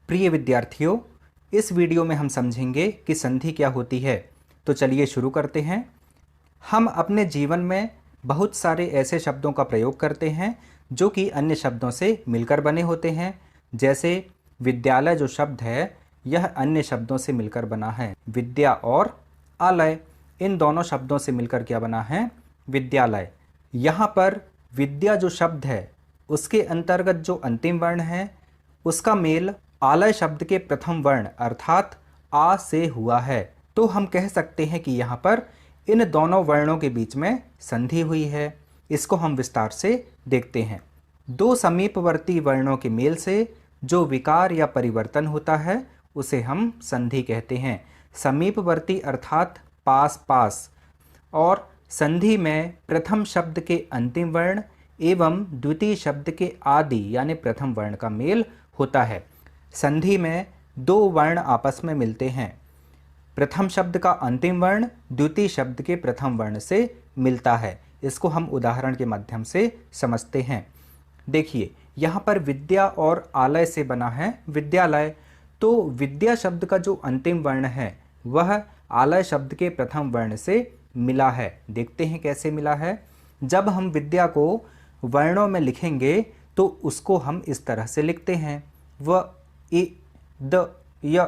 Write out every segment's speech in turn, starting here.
प्रिय विद्यार्थियों, इस वीडियो में हम समझेंगे कि संधि क्या होती है। तो चलिए शुरू करते हैं। हम अपने जीवन में बहुत सारे ऐसे शब्दों का प्रयोग करते हैं जो कि अन्य शब्दों से मिलकर बने होते हैं। जैसे विद्यालय जो शब्द है यह अन्य शब्दों से मिलकर बना है। विद्या और आलय, इन दोनों शब्दों से मिलकर क्या बना है? विद्यालय। यहाँ पर विद्या जो शब्द है उसके अंतर्गत जो अंतिम वर्ण है उसका मेल आलय शब्द के प्रथम वर्ण अर्थात आ से हुआ है। तो हम कह सकते हैं कि यहाँ पर इन दोनों वर्णों के बीच में संधि हुई है। इसको हम विस्तार से देखते हैं। दो समीपवर्ती वर्णों के मेल से जो विकार या परिवर्तन होता है उसे हम संधि कहते हैं। समीपवर्ती अर्थात पास पास, और संधि में प्रथम शब्द के अंतिम वर्ण एवं द्वितीय शब्द के आदि यानी प्रथम वर्ण का मेल होता है। संधि में दो वर्ण आपस में मिलते हैं। प्रथम शब्द का अंतिम वर्ण द्वितीय शब्द के प्रथम वर्ण से मिलता है। इसको हम उदाहरण के माध्यम से समझते हैं। देखिए, यहाँ पर विद्या और आलय से बना है विद्यालय। तो विद्या शब्द का जो अंतिम वर्ण है वह आलय शब्द के प्रथम वर्ण से मिला है। देखते हैं कैसे मिला है। जब हम विद्या को वर्णों में लिखेंगे तो उसको हम इस तरह से लिखते हैं। व इ द य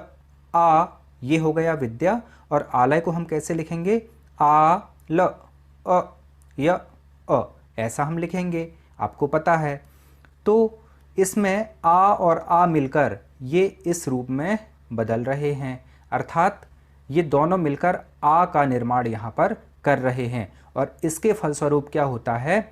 आ, ये हो गया विद्या। और आलय को हम कैसे लिखेंगे? आ ल अ य अ, ऐसा हम लिखेंगे, आपको पता है। तो इसमें आ और आ मिलकर ये इस रूप में बदल रहे हैं, अर्थात ये दोनों मिलकर आ का निर्माण यहाँ पर कर रहे हैं। और इसके फलस्वरूप क्या होता है?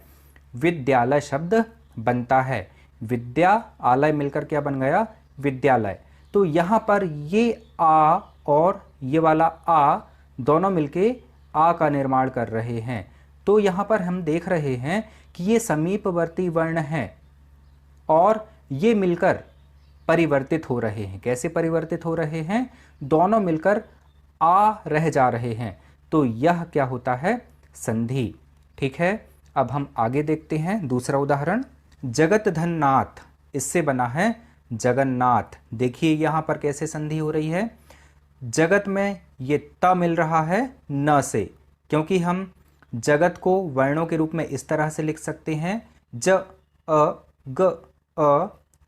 विद्यालय शब्द बनता है। विद्या आलय मिलकर क्या बन गया? विद्यालय। तो यहाँ पर ये आ और ये वाला आ दोनों मिलके आ का निर्माण कर रहे हैं। तो यहाँ पर हम देख रहे हैं कि ये समीपवर्ती वर्ण हैं और ये मिलकर परिवर्तित हो रहे हैं। कैसे परिवर्तित हो रहे हैं? दोनों मिलकर आ रह जा रहे हैं। तो यह क्या होता है? संधि। ठीक है, अब हम आगे देखते हैं दूसरा उदाहरण। जगत धन नाथ, इससे बना है जगन्नाथ। देखिए यहाँ पर कैसे संधि हो रही है। जगत में ये त मिल रहा है न से, क्योंकि हम जगत को वर्णों के रूप में इस तरह से लिख सकते हैं ज अ ग अ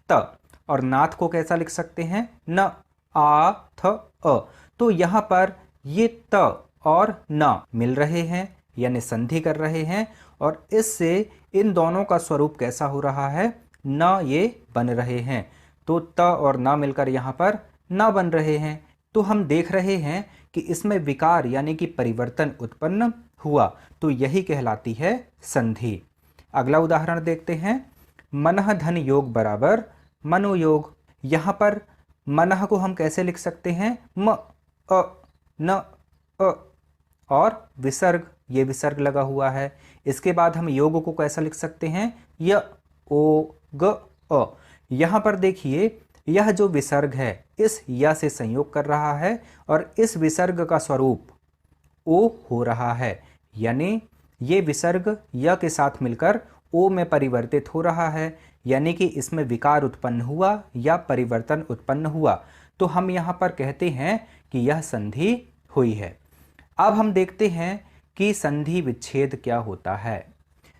त, और नाथ को कैसा लिख सकते हैं? न आ थ अ। तो यहाँ पर ये त और न मिल रहे हैं यानी संधि कर रहे हैं, और इससे इन दोनों का स्वरूप कैसा हो रहा है? न ये बन रहे हैं। तो त और न मिलकर यहाँ पर न बन रहे हैं। तो हम देख रहे हैं कि इसमें विकार यानी कि परिवर्तन उत्पन्न हुआ। तो यही कहलाती है संधि। अगला उदाहरण देखते हैं। मनः धन योग बराबर मनोयोग। यहाँ पर मनः को हम कैसे लिख सकते हैं? म अ न अ, और विसर्ग, ये विसर्ग लगा हुआ है। इसके बाद हम योग को कैसा लिख सकते हैं? य ओ ग अ। यहाँ पर देखिए, यह जो विसर्ग है इस य से संयोग कर रहा है और इस विसर्ग का स्वरूप ओ हो रहा है, यानी ये विसर्ग य के साथ मिलकर ओ में परिवर्तित हो रहा है, यानी कि इसमें विकार उत्पन्न हुआ या परिवर्तन उत्पन्न हुआ। तो हम यहाँ पर कहते हैं कि यह संधि हुई है। अब हम देखते हैं कि संधि विच्छेद क्या होता है।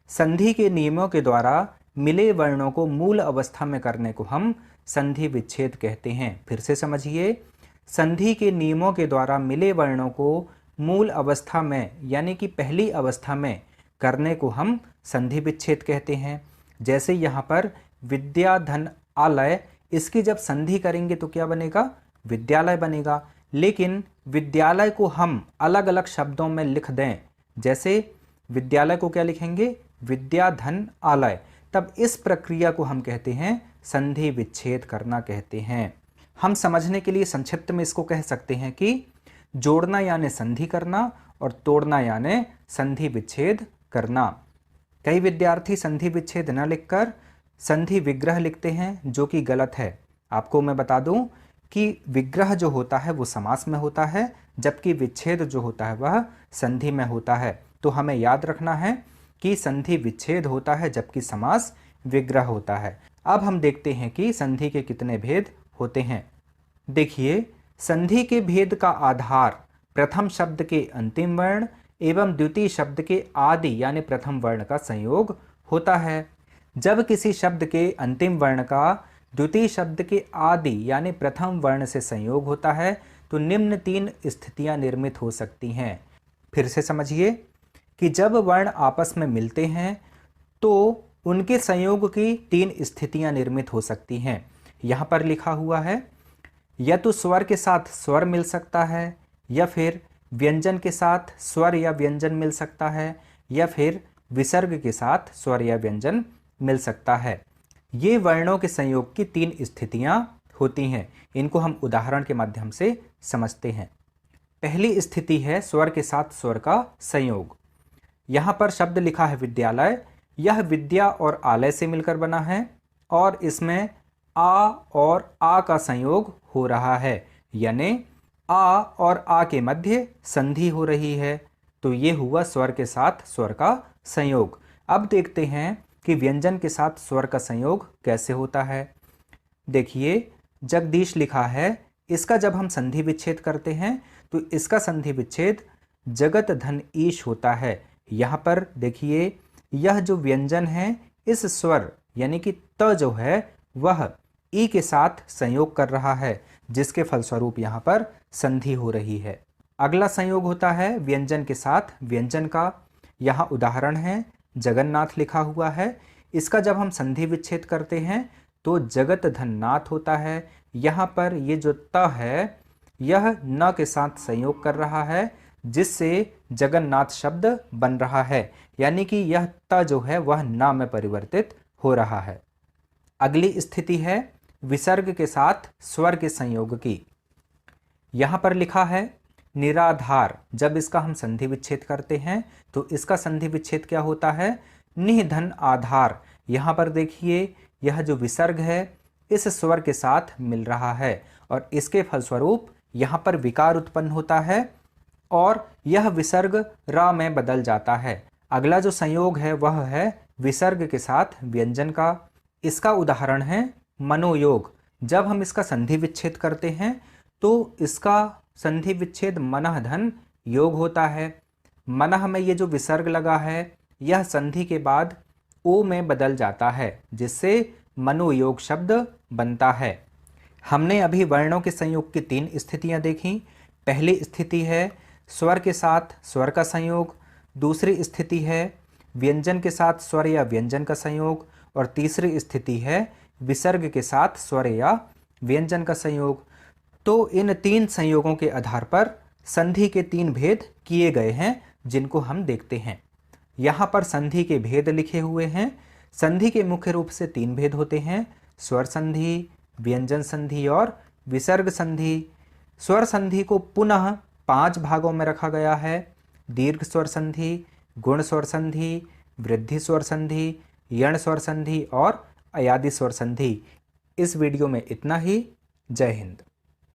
संधि के नियमों के द्वारा मिले वर्णों को मूल अवस्था में करने को हम संधि विच्छेद कहते हैं। फिर से समझिए, संधि के नियमों के द्वारा मिले वर्णों को मूल अवस्था में यानी कि पहली अवस्था में करने को हम संधि विच्छेद कहते हैं। जैसे यहाँ पर विद्या धन आलय, इसकी जब संधि करेंगे तो क्या बनेगा? विद्यालय बनेगा। लेकिन विद्यालय को हम अलग अलग शब्दों में लिख दें, जैसे विद्यालय को क्या लिखेंगे? विद्या धन आलय, तब इस प्रक्रिया को हम कहते हैं संधि विच्छेद करना कहते हैं। हम समझने के लिए संक्षिप्त में इसको कह सकते हैं कि जोड़ना यानी संधि करना और तोड़ना यानी संधि विच्छेद करना। कई विद्यार्थी संधि विच्छेद न लिखकर संधि विग्रह लिखते हैं, जो कि गलत है। आपको मैं बता दूं कि विग्रह जो होता है वो समास में होता है, जबकि विच्छेद जो होता है वह संधि में होता है। तो हमें याद रखना है कि संधि विच्छेद होता है जबकि समास विग्रह होता है। अब हम देखते हैं कि संधि के कितने भेद होते हैं। देखिए, संधि के भेद का आधार प्रथम शब्द के अंतिम वर्ण एवं द्वितीय शब्द के आदि यानी प्रथम वर्ण का संयोग होता है। जब किसी शब्द के अंतिम वर्ण का द्वितीय शब्द के आदि यानी प्रथम वर्ण से संयोग होता है तो निम्न 3 स्थितियां निर्मित हो सकती हैं। फिर से समझिए कि जब वर्ण आपस में मिलते हैं तो उनके संयोग की 3 स्थितियां निर्मित हो सकती हैं। यहाँ पर लिखा हुआ है, या तो स्वर के साथ स्वर मिल सकता है, या फिर व्यंजन के साथ स्वर या व्यंजन मिल सकता है, या फिर विसर्ग के साथ स्वर या व्यंजन मिल सकता है। ये वर्णों के संयोग की 3 स्थितियां होती हैं। इनको हम उदाहरण के माध्यम से समझते हैं। पहली स्थिति है स्वर के साथ स्वर का संयोग। यहाँ पर शब्द लिखा है विद्यालय। यह विद्या और आलय से मिलकर बना है और इसमें आ और आ का संयोग हो रहा है, यानी आ और आ के मध्य संधि हो रही है। तो ये हुआ स्वर के साथ स्वर का संयोग। अब देखते हैं कि व्यंजन के साथ स्वर का संयोग कैसे होता है। देखिए, जगदीश लिखा है, इसका जब हम संधि विच्छेद करते हैं तो इसका संधि विच्छेद जगत धन ईश होता है। यहाँ पर देखिए, यह जो व्यंजन है इस स्वर यानी कि त जो है वह ई के साथ संयोग कर रहा है, जिसके फलस्वरूप यहाँ पर संधि हो रही है। अगला संयोग होता है व्यंजन के साथ व्यंजन का। यहाँ उदाहरण है जगन्नाथ लिखा हुआ है। इसका जब हम संधि विच्छेद करते हैं तो जगत धननाथ होता है। यहाँ पर ये जो त है यह न के साथ संयोग कर रहा है, जिससे जगन्नाथ शब्द बन रहा है, यानी कि यह त जो है वह न में परिवर्तित हो रहा है। अगली स्थिति है विसर्ग के साथ स्वर के संयोग की। यहाँ पर लिखा है निराधार। जब इसका हम संधि विच्छेद करते हैं तो इसका संधि विच्छेद क्या होता है, निधन आधार। यहाँ पर देखिए, यह जो विसर्ग है इस स्वर के साथ मिल रहा है और इसके फलस्वरूप यहाँ पर विकार उत्पन्न होता है और यह विसर्ग रा में बदल जाता है। अगला जो संयोग है वह है विसर्ग के साथ व्यंजन का। इसका उदाहरण है मनोयोग। जब हम इसका संधि विच्छेद करते हैं तो इसका संधि विच्छेद मनः धन योग होता है। मनः में ये जो विसर्ग लगा है यह संधि के बाद ओ में बदल जाता है, जिससे मनोयोग शब्द बनता है। हमने अभी वर्णों के संयोग की 3 स्थितियां देखी। पहली स्थिति है स्वर के साथ स्वर का संयोग, दूसरी स्थिति है व्यंजन के साथ स्वर या व्यंजन का संयोग, और तीसरी स्थिति है विसर्ग के साथ स्वर या व्यंजन का संयोग। तो इन 3 संयोगों के आधार पर संधि के 3 भेद किए गए हैं, जिनको हम देखते हैं। यहाँ पर संधि के भेद लिखे हुए हैं। संधि के मुख्य रूप से 3 भेद होते हैं, स्वर संधि, व्यंजन संधि और विसर्ग संधि। स्वर संधि को पुनः 5 भागों में रखा गया है, दीर्घ स्वर संधि, गुण स्वर संधि, वृद्धि स्वर संधि, यण स्वर संधि और अयादि स्वर संधि। इस वीडियो में इतना ही। जय हिंद।